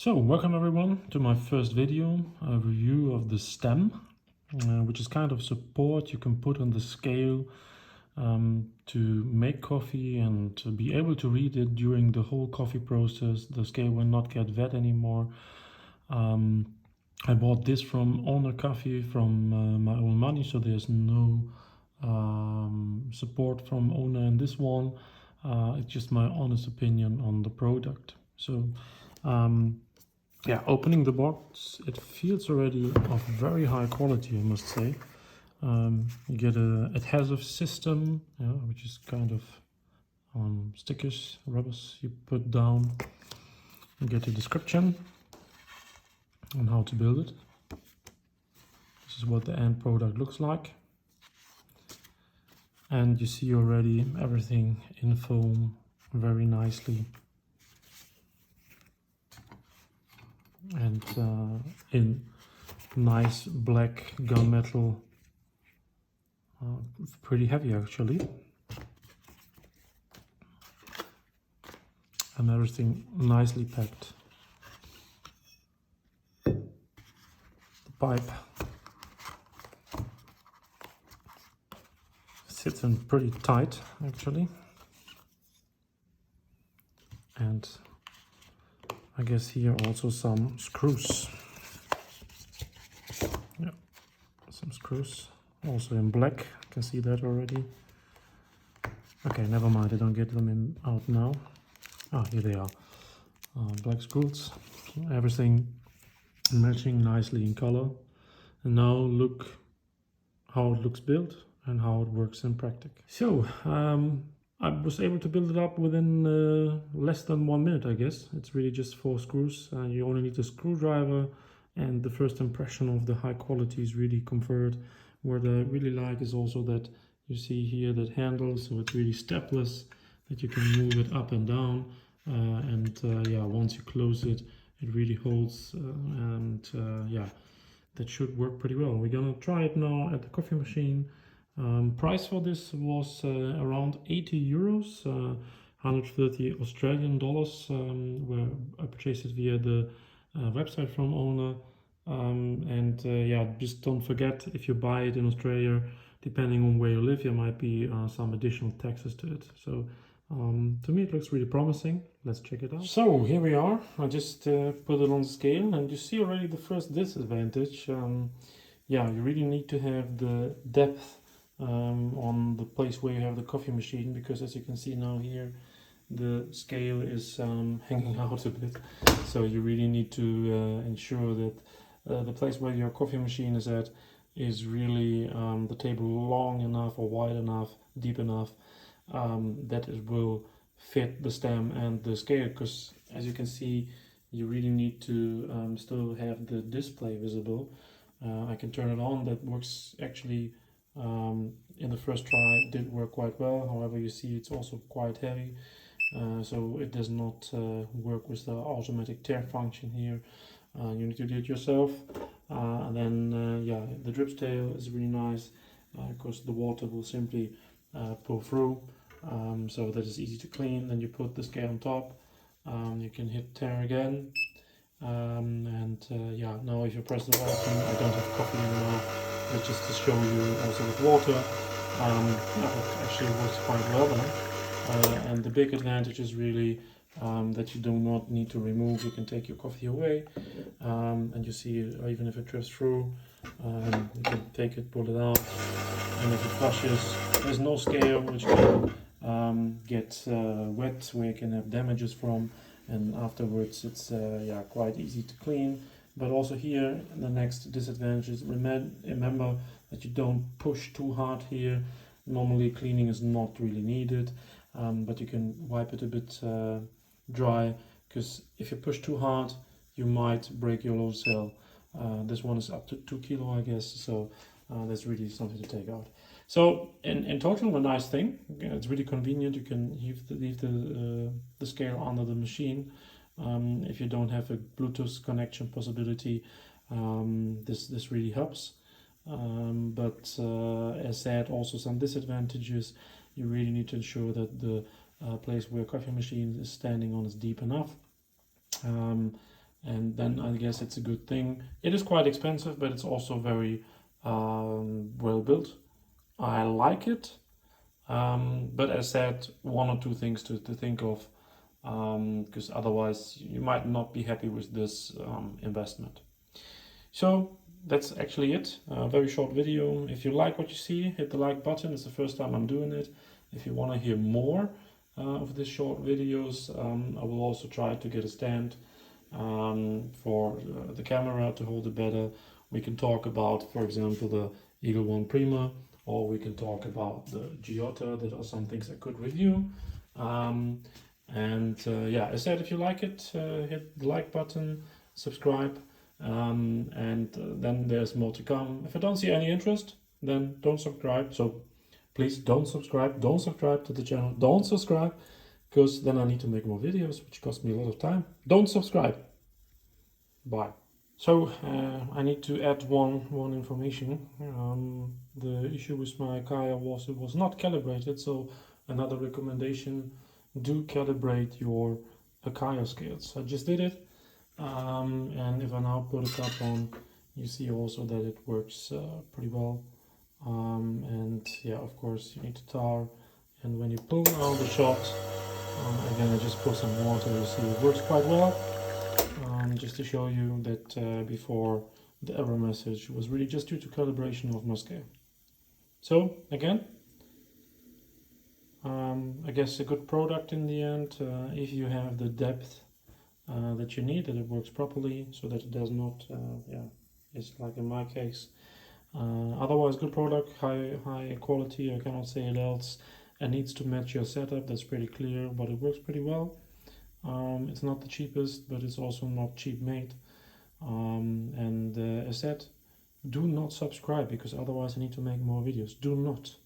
So, welcome everyone to my first video, a review of the stem, which is kind of support you can put on the scale to make coffee and to be able to read it during the whole coffee process. The scale will not get wet anymore. I bought this from Ona Coffee from my own money, so there's no support from Ona in this one. It's just my honest opinion on the product. So yeah, opening the box, it feels already of very high quality, I must say. You get a adhesive system, which is kind of stickers, rubbers you put down. You get a description on how to build it. This is what the end product looks like. And you see already everything in foam very nicely. And in nice black gunmetal, pretty heavy actually, and everything nicely packed. The pipe sits in pretty tight actually, and I guess here also some screws. Yeah, some screws, also in black. You can see that already. Okay, never mind, I don't get them out now. Ah, here they are. Black screws. Everything matching nicely in color. And now look how it looks built and how it works in practice. So, I was able to build it up within less than 1 minute, I guess. It's really just 4 screws. You only need a screwdriver, and the first impression of the high quality is really conferred. What I really like is also that you see here that handle, so it's really stepless, that you can move it up and down. Yeah, once you close it, it really holds, yeah, that should work pretty well. We're gonna try it now at the coffee machine. Price for this was around 80 euros, 130 Australian dollars, where I purchased it via the website from Ona. Yeah, just don't forget, if you buy it in Australia, depending on where you live, there might be some additional taxes to it. So to me it looks really promising. Let's check it out. So here we are. I just put it on the scale, and you see already the first disadvantage. Yeah, you really need to have the depth on the place where you have the coffee machine, because as you can see now here, the scale is hanging out a bit. So you really need to ensure that the place where your coffee machine is at is really the table long enough or wide enough, deep enough, that it will fit the stem and the scale, because as you can see, you really need to still have the display visible. I can turn it on. That works actually. In the first try it did work quite well. However, you see it's also quite heavy, so it does not work with the automatic tare function here. You need to do it yourself. And then yeah, the drip tail is really nice, because the water will simply pull through, so that is easy to clean. Then you put the scale on top. You can hit tare again, yeah, now if you press the button, I don't have coffee anymore, but just to show you also with water, it actually works quite well then. And the big advantage is really that you do not need to remove. You can take your coffee away, and you see, even if it drifts through, you can take it, pull it out, and if it flushes, there's no scale which can get wet, where you can have damages from, and afterwards it's yeah, quite easy to clean. But also here, the next disadvantage is remember that you don't push too hard here. Normally cleaning is not really needed, but you can wipe it a bit dry, because if you push too hard, you might break your load cell. This one is up to 2 kilo, I guess, so that's really something to take out. So in total, a nice thing. It's really convenient. You can leave the scale under the machine. If you don't have a Bluetooth connection possibility, this really helps. But as said, also some disadvantages. You really need to ensure that the place where coffee machine is standing on is deep enough. and then I guess it's a good thing. It is quite expensive, but it's also very well built. I like it, but as said, one or two things to think of, because otherwise you might not be happy with this investment. So that's actually it. A very short video. If you like what you see, hit the like button. It's the first time I'm doing it. If you want to hear more of these short videos, I will also try to get a stand for the camera to hold it better. We can talk about, for example, the Eagle One Prima, or we can talk about the Giotto. That are some things I could review. Yeah, as I said, if you like it, hit the like button, subscribe, then there's more to come. If I don't see any interest, then don't subscribe. So please don't subscribe to the channel, don't subscribe, because then I need to make more videos, which cost me a lot of time. Don't subscribe. Bye. So I need to add one information. The issue with my Kaya was it was not calibrated, so another recommendation, do calibrate your Akaya scales. I just did it, and if I now put a cap on, you see also that it works pretty well. And yeah, of course you need to tar, and when you pull out the shot, again I just put some water, you see it works quite well. Just to show you that before the error message was really just due to calibration of my scale. So again, I guess a good product in the end, if you have the depth that you need, that it works properly, so that it does not, it's like in my case. Otherwise, good product, high quality, I cannot say it else. It needs to match your setup, that's pretty clear, but it works pretty well. It's not the cheapest, but it's also not cheap made. As said, do not subscribe, because otherwise I need to make more videos. Do not.